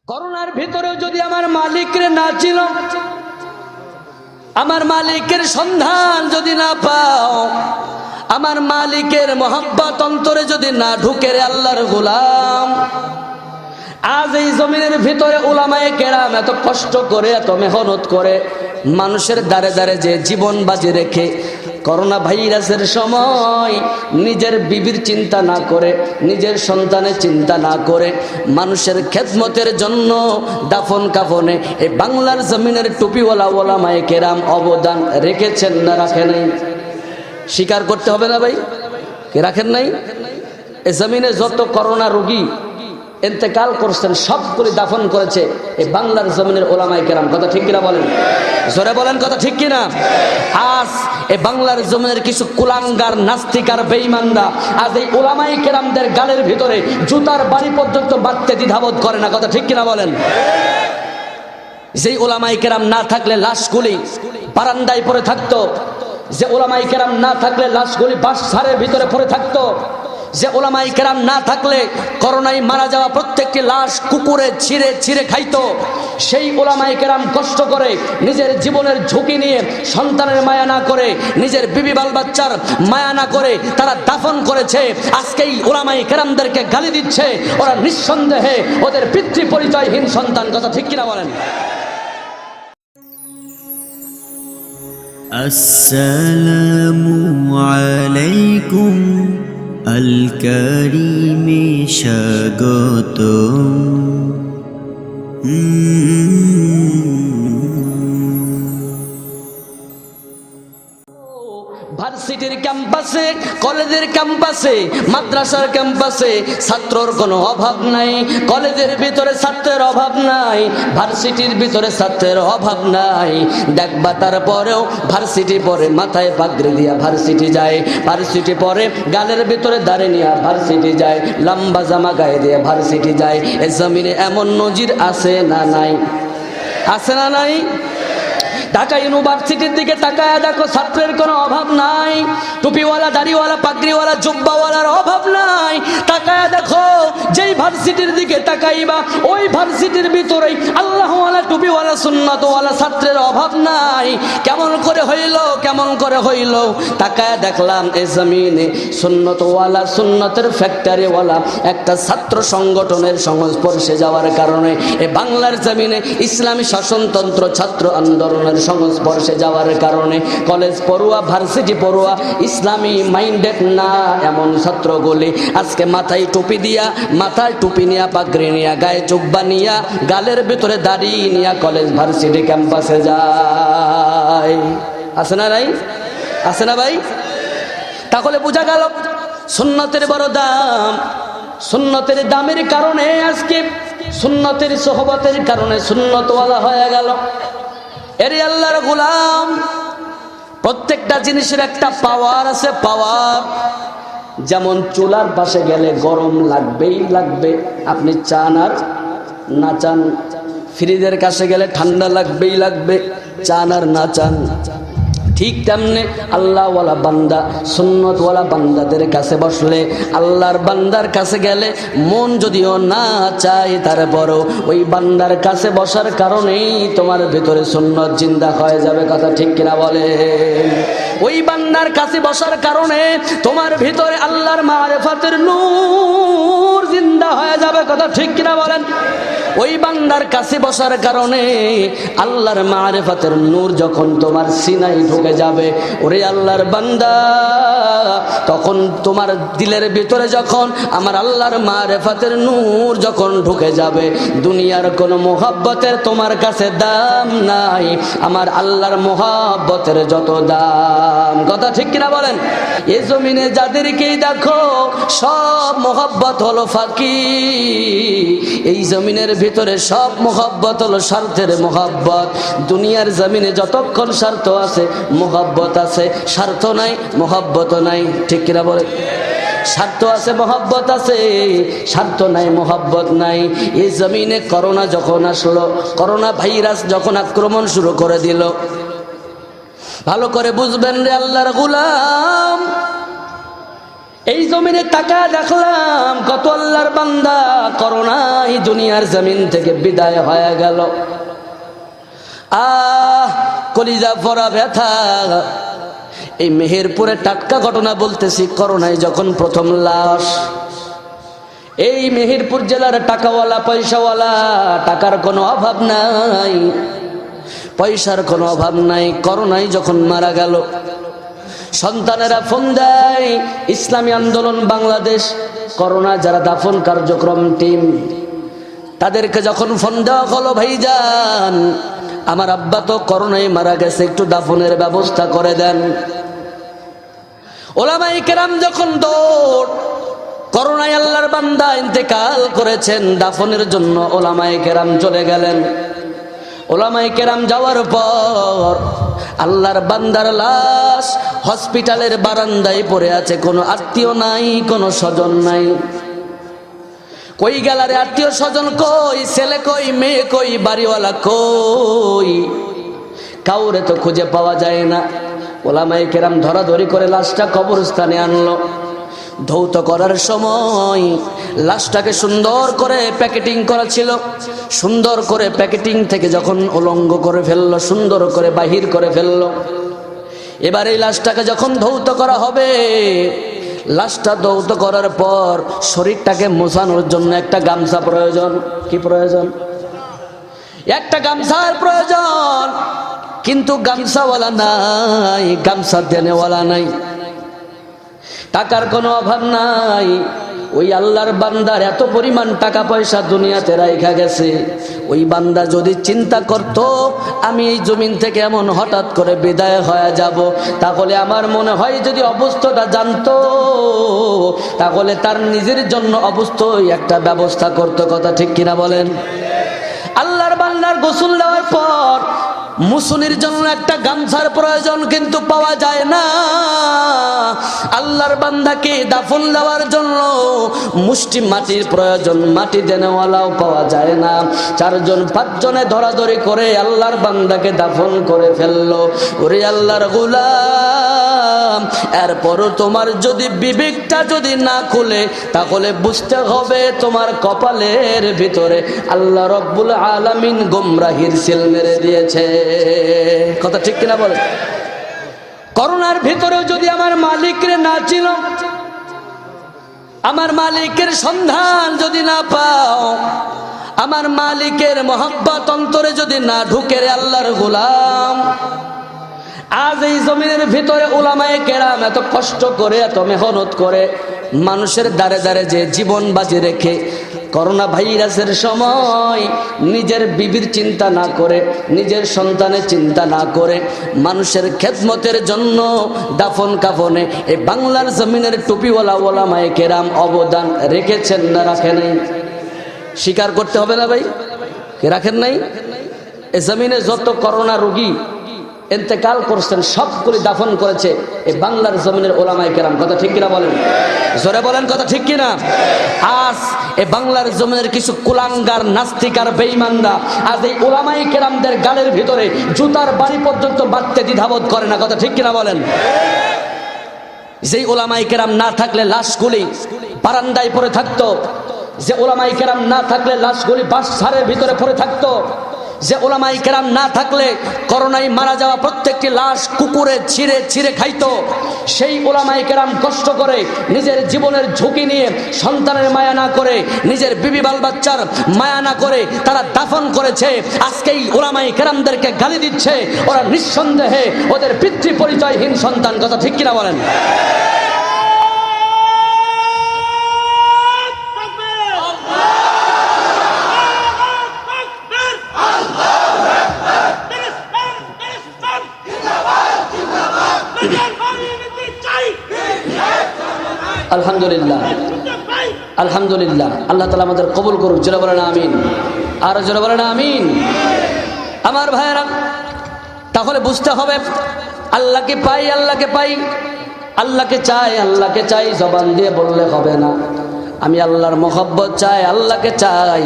করোনার ভিতরেও যদি আমার মালিকরে না ছিল, আমার মালিকের সন্ধান যদি না পাও, আমার মালিকের মোহাব্বত অন্তরে যদি না ঢুকে রে আল্লাহর গোলাম, আজ এই জমিনের ভিতরে উলামায়ে কেরাম এত কষ্ট করে এত মেহনত করে মানুষের দ্বারে দ্বারে যে জীবন বাজি রেখে করোনা ভাইরাসের সময় নিজের বিবির চিন্তা না করে, নিজের সন্তানের চিন্তা না করে মানুষের খেদমতের জন্য দাফন কাফনে এই বাংলার জমিনের টুপিওয়ালা উলামায়ে কেরাম অবদান রেখেছেন না রাখে নাই? স্বীকার করতে হবে না ভাই, কে রাখেন নাই? এই জমিনে যত করোনা রোগী ইন্তেকাল করছেন সবগুলি দাফন করেছে এই বাংলার জমিনের উলামায়ে কেরাম। কথা ঠিক কিনা বলেন? জোরে বলেন, কথা ঠিক কিনা? আজ এই বাংলার জমিনের কিছু কুলাঙ্গার নাস্তিক আর বেঈমানরা আজ এই উলামায়ে কেরামদের গালের ভিতরে জুতার বাড়ি পর্যন্ত বাঁধতে দ্বিধাবোধ করে না। কথা ঠিক কিনা বলেন? যেই উলামায়ে কেরাম না থাকলে লাশগুলি বারান্দায় পড়ে থাকতো, যে উলামায়ে কেরাম না থাকলে লাশগুলি বাসারের ভিতরে পড়ে থাকতো, যে উলামায়ে কেরাম না থাকলে করোনায় মারা যাওয়া প্রত্যেকটি লাশ কুকুরে ছিঁড়ে ছিঁড়ে খাইতো, সেই উলামায়ে কেরাম কষ্ট করে নিজের জীবনের ঝুঁকি নিয়ে সন্তানের মায়া না করে, নিজের বিবি বাল বাচ্চার মায়া না করে তারা দাফন করেছে। আজকেই উলামায়ে কেরামদেরকে গালি দিচ্ছে, ওরা নিঃসন্দেহে ওদের পিতৃ পরিচয়হীন সন্তান। কথা ঠিক কিনা বলেন? আসসালামু আলাইকুম আল কারীমে স্বাগতম। ভার্সিটির ক্যাম্পাসে, কলেজের ক্যাম্পাসে, মাদ্রাসার ক্যাম্পাসে ছাত্রর কোনো অভাব নাই, কলেজের ভিতরে ছাত্রের অভাব নাই, ভার্সিটির ভিতরে ছাত্রের অভাব নাই। দেখবা তারপরেও ভার্সিটি পরে মাথায় পাগড়ি দিয়া ভার্সিটি যায়, ভার্সিটি পরে গালের ভিতরে দাঁড়িয়ে নিয়ে ভার্সিটি যায়, লম্বা জামা গায়ে দিয়ে ভার্সিটি যায়। এ জমিনে এমন নজির আছে না নাই? আছে না নাই? ঢাকা ইউনিভার্সিটির দিকে তাকায় দেখো, ছাত্রের কোনো অভাব নাই, টুপিওয়ালা দাড়িওয়ালা পাগড়িওয়ালা জুব্বাওয়ালার অভাব নাই। তাকায় দেখো, যেই ভার্সিটির দিকে তাকাইবা ওই ভার্সিটির ভিতরেই আল্লাহওয়ালা টুপিওয়ালা সুন্নতওয়ালা ছাত্রের অভাব নাই। কেমন করে হইল, কেমন করে হইল? তাকায় দেখলাম এ জমিনে সুন্নতওয়ালা, সুন্নতের ফ্যাক্টরিওয়ালা একটা ছাত্র সংগঠনের সংস্পর্শে যাওয়ার কারণে এ বাংলার জমিনে ইসলামী শাসনতন্ত্র ছাত্র আন্দোলনের সংস্পর্শে যাওয়ার কারণে কলেজ পড়ুয়া, ভার্সিটি পড়ুয়া, ইসলামী মাইন্ডেড না এমন ছাত্রগুলি আজকে মাথায় টুপি দিয়া, মাথায় টুপি নিয়া, পাগড়ি নিয়া, গায়ে জুব্বা নিয়া, গালের ভিতরে দাড়ি নিয়া কলেজ ভার্সিটি ক্যাম্পাসে যায়। আছে না নাই? আছে না ভাই? তাহলে বোঝা গেল সুন্নতের বড় দাম। সুন্নতের দামের কারণে আজকে সুন্নতের সোহবতের কারণে সুন্নতওয়ালা হয়ে গেল। এরে আল্লাহর গোলাম, প্রত্যেকটা জিনিসের একটা পাওয়ার আছে, পাওয়ার। যেমন চুলার পাশে গেলে গরম লাগবেই লাগবে, আপনি চান আর না চান। ফ্রিজের কাছে গেলে ঠান্ডা লাগবেই লাগবে, চান আর না চান। ঠিক তেমনি আল্লাহওয়ালা বান্দা, সুন্নতওয়ালা বান্দাদের কাছে বসলে, আল্লাহর বান্দার কাছে গেলে মন যদিও না চায় তারপরও ওই বান্দার কাছে বসার কারণেই তোমার ভিতরে সুন্নত জিন্দা হয়ে যাবে। কথা ঠিক কিনা বলে? ওই বান্দার কাছে বসার কারণে তোমার ভিতরে আল্লাহর মারিফাতের নূর জিন্দা হয়ে যাবে। কথা ঠিক কিনা বলেন? ওই বান্দার কাছে বসার কারণে আল্লাহর মারিফাতের নূর যখন তোমার সিনায় ঢুকে যাবে, ওরে আল্লাহর বান্দা, তখন তোমার দিলের ভিতরে যখন আমার আল্লাহর মারিফাতের নূর যখন ঢুকে যাবে, দুনিয়ার কোনো মোহাব্বতের তোমার কাছে দাম নাই, আমার আল্লাহর মোহাব্বতের যত দাম। কথা ঠিক কিনা বলেন? এই জমিনে যাদেরকেই দেখো সব মোহাব্বত হলো ফাঁকি। এই জমিনের ভিতরে সব মোহাব্বত হলো স্বার্থের মোহাব্বত। দুনিয়ার জমিনে যতক্ষণ স্বার্থ আছে মোহাব্বত আছে, স্বার্থ নাই মোহাব্বত নাই। ঠিক কিনা বলে? স্বার্থ আছে মোহাব্বত আছে, স্বার্থ নাই মোহাব্বত নাই। এই জমিনে করোনা যখন আসলো, করোনা ভাইরাস যখন আক্রমণ শুরু করে দিল, ভালো করে বুঝবেন রে আল্লাহর গোলাম, এই জমিনে তাকা দেখলাম কত আল্লাহর বান্দা করোনায় দুনিয়ার জমিন থেকে বিদায় হয়ে গেল। কলিজা পড়া ব্যথা। এই মেহেরপুরে টাটকা ঘটনা বলতেছি, করোনায় যখন প্রথম লাশ, এই মেহেরপুর জেলার টাকাওয়ালা পয়সাওয়ালা, টাকার কোনো অভাব নাই, পয়সার কোনো অভাব নাই, করোনায় যখন মারা গেল, সন্তানেরা ফোন দেয় ইসলামী আন্দোলন বাংলাদেশ করোনা যারা দাফন কার্যক্রম টিম, তাদেরকে যখন ফোন দেওয়া হলো, ভাইজান আমার আব্বা তো করোনায় মারা গেছে, একটু দাফনের ব্যবস্থা করে দেন। ওলামায়ে কেরাম যখন দৌড়, করোনায় আল্লাহর বান্দা ইন্তেকাল করেছেন, দাফনের জন্য ওলামায়ে কেরাম চলে গেলেন। ওলামায়ে কেরাম যাওয়ার পর আল্লাহর বান্দার লাশ হসপিটালের বারান্দায় পড়ে আছে, কোনো আত্মীয় নাই, কোনো স্বজন নাই। কই গেলারে আত্মীয় স্বজন কই, ছেলে কই, মেয়ে কই, বাড়িওয়ালা কই, কাউরে তো খুঁজে পাওয়া যায় না। ওলামায়ে কেরাম ধরাধরি করে লাশটা কবরস্থানে আনলো। ধৌত করার সময় লাশটাকে সুন্দর করে প্যাকেটিং করা ছিল, সুন্দর করে প্যাকেটিং থেকে যখন উলঙ্গ করে ফেললো, সুন্দর করে বাহির করে ফেললো। এবার এই লাশটাকে যখন ধৌত করা হবে, লাশটা ধৌত করার পর শরীরটাকে মোছানোর জন্য একটা গামছা প্রয়োজন। কি প্রয়োজন? একটা গামছার প্রয়োজন, কিন্তু গামছাওয়ালা নাই, গামছা দেনেওয়ালা নাই, টাকার কোনো অভাব নাই। ওই আল্লাহর বান্দার এত পরিমাণ টাকা পয়সা দুনিয়াতে রাইখা গেছে, ওই বান্দা যদি চিন্তা করত আমি এই জমিন থেকে এমন হঠাৎ করে বিদায় হয়ে যাব, তাহলে আমার মনে হয় যদি অবস্থাটা জানতো, তাহলে তার নিজের জন্য অবশ্যই একটা ব্যবস্থা করতো। কথা ঠিক কিনা বলেন? আল্লাহর বান্দার গোসল দেওয়ার পর মুসুনির জন্য একটা গামছার প্রয়োজন, কিন্তু পাওয়া যায় না। আল্লাহর বান্দাকে দাফন দেওয়ার জন্য মুষ্টি মাটির প্রয়োজন, মাটি দেনেওয়ালাও পাওয়া যায় না। 4 জন 5 জনে ধরাধরি করে আল্লাহর বান্দাকে দাফন করে ফেললো। ওরে আল্লাহর গোলাম, এরপরও তোমার যদি বিবেকটা যদি না খুলে, তাহলে বুঝতে হবে তোমার কপালের ভিতরে আল্লাহ রব্বুল আলামিন গোমরাহির সিল মেরে দিয়েছে। কথা ঠিক কিনা বলে? করোনার ভিতরেও যদি আমার মালিকরে না ছিল, আমার মালিকের সন্ধান যদি না পাও, আমার মালিকের মহব্বত অন্তরে যদি না ঢুকে, রে আল্লাহর গোলাম, আজ এই জমিনের ভিতরে উলামায়ে কেরাম এত কষ্ট করে, এত মেহনত করে, মানুষের দ্বারে দ্বারে যে জীবন বাজি রেখে করোনা ভাইরাসের সময় নিজের বিবির চিন্তা না করে, নিজের সন্তানের চিন্তা না করে, মানুষের খেদমতের জন্য দাফন কাফনে এই বাংলার জমিনের টুপিওয়ালা ওলামায়ে কেরাম অবদান রেখেছেন না রাখে নাই? স্বীকার করতে হবে না ভাই, কে রাখেন নাই? এই জমিনে যত করোনা রোগী ইন্তেকাল করছেন সবগুলি দাফন করেছে এই বাংলার জমিনের ওলামায়ে কেরাম। কথা ঠিক কিনা বলেন? জোরে বলেন, কথা ঠিক কিনা? আজ এই বাংলার জমিনের কিছু কুলাঙ্গার নাস্তিক আর বেঈমানরা আজ এই ওলামায়ে কেরামদের গালের ভিতরে জুতার বাড়ি পর্যন্ত বাঁধতে দ্বিধাবোধ করে না। কথা ঠিক কিনা বলেন? যেই ওলামায়ে কেরাম না থাকলে লাশগুলি বারান্দায় পড়ে থাকতো, যে ওলামায়ে কেরাম না থাকলে লাশগুলি বাসারের ভিতরে পড়ে থাকতো, যে ওলামায়ে কেরাম না থাকলে করোনায় মারা যাওয়া প্রত্যেকটি লাশ কুকুরে ছিঁড়ে ছিঁড়ে খাইতো, সেই ওলামায়ে কেরাম কষ্ট করে নিজের জীবনের ঝুঁকি নিয়ে, সন্তানের মায়া না করে, নিজের বিবি বাল বাচ্চার মায়া না করে তারা দাফন করেছে। আজকেই ওলামায়ে কেরামদেরকে গালি দিচ্ছে, ওরা নিঃসন্দেহে ওদের পিতৃ পরিচয়হীন সন্তান। কথা ঠিক কিনা বলেন? আলহামদুলিল্লাহ, আলহামদুলিল্লাহ, আল্লাহ তাআলা আমাদের কবুল করুক। জোরে বলেন আমিন, আর জোরে বলেন আমিন। আমার ভাইয়েরা, তাহলে বুঝতে হবে আল্লাহকে পাই, আল্লাহকে পাই, আল্লাহকে চাই, আল্লাহকে চাই জবান দিয়ে বললে হবে না। আমি আল্লাহর মহব্বত চাই, আল্লাহকে চাই,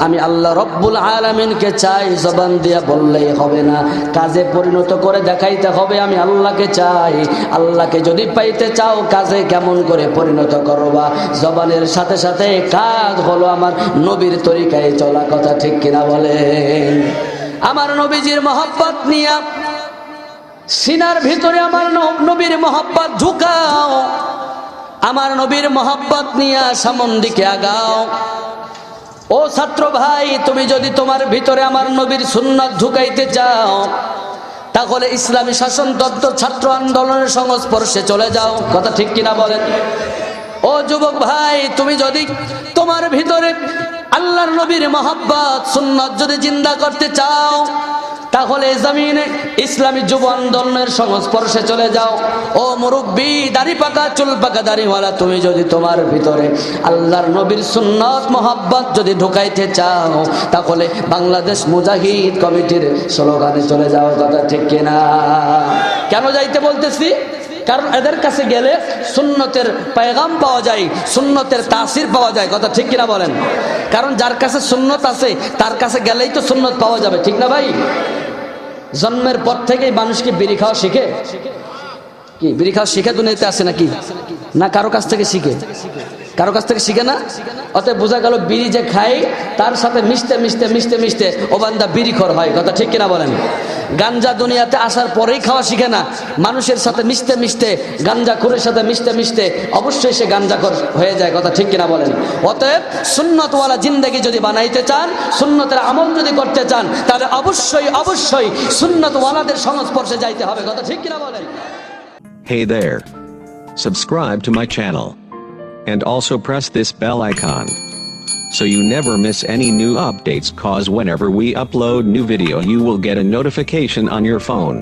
আমি আল্লাহ রব্বুল আলামিনকে চাই। জবান দিয়া বললেই হবে না, কাজে পরিণত করে দেখাইতে হবে আমি আল্লাহকে চাই। আল্লাহকে যদি পাইতে চাও কাজে কেমন করে পরিণত করবা? জবানের সাথে সাথে কাজ হলো আমার নবীর তরিকায় চলা, কথা ঠিক কিনা বলেন? আমার নবীজির মহব্বত নিয়া সিনার ভিতরে আমার নবীর মহব্বত ঢুকাও, আমার নবীর মহব্বত নিয়ে সামন দিকে আগাও। ও ছাত্র ভাই, তুমি যদি তোমার ভিতরে আমার নবীর সুন্নাত ঢুকাইতে চাও তাহলে ইসলামী শাসনতন্ত্র ছাত্র আন্দোলনের সংস্পর্শে চলে যাও, কথা ঠিক কিনা বলেন? ও যুবক ভাই, তুমি যদি তোমার ভিতরে আল্লাহর নবীর মহব্বত সুন্নাত যদি জিন্দা করতে চাও তাহলে জমিনে ইসলামী যুব আন্দোলনের সংস্পর্শে চলে যাও। ও মুরব্বী, দাড়ি পাকা চুল পাকা দাড়িওয়ালা, তুমি যদি তোমার ভিতরে আল্লাহর নবীর সুন্নাত মহব্বত যদি ঢুকাইতে চাও তাহলে বাংলাদেশ মুজাহিদ কমিটির স্লোগানে চলে যাও, কথা ঠিক কিনা? কেন যাইতে বলতেছি? কারণ এদের কাছে গেলে সুন্নতের পেগাম পাওয়া যায়, সুন্নতের তাসির পাওয়া যায়, কথা ঠিক কিনা বলেন? কারণ যার কাছে সুন্নত আছে তার কাছে গেলেই তো সুন্নত পাওয়া যাবে, ঠিক না ভাই? জন্মের পর থেকেই মানুষ কি বিড়ি খাওয়া শিখে? কি বিড়ি খাওয়া শিখে দুনিয়াতে আসে নাকি? না কারো কাছ থেকে শিখে? কারো কাছ থেকে শিখে না। অতএব বোঝা গেল বিড়ি যে খায় তার সাথে মিশতে মিশতে মিশতে মিশতে ও বান্দা বিড়িখোর হয়, কথা ঠিক কিনা বলেন? গাঞ্জা দুনিয়াতে আসার পরেই খাওয়া শিখে না, মানুষের সাথে মিশতে মিশতে গাঞ্জাখোরের সাথে মিশতে মিশতে অবশ্যই সে গাঞ্জাখোর হয়ে যায়, কথা ঠিক কিনা বলেন? অতএব সুন্নতওয়ালা জিন্দেগি যদি বানাইতে চান, সুন্নতের আমল যদি করতে চান তাহলে অবশ্যই অবশ্যই সুন্নতওয়ালাদের সংস্পর্শে যাইতে হবে, কথা ঠিক কিনা বলেন? Hey there. Subscribe to my channel. And also press this bell icon, so you never miss any new updates, cause whenever we upload new video you will get a notification on your phone.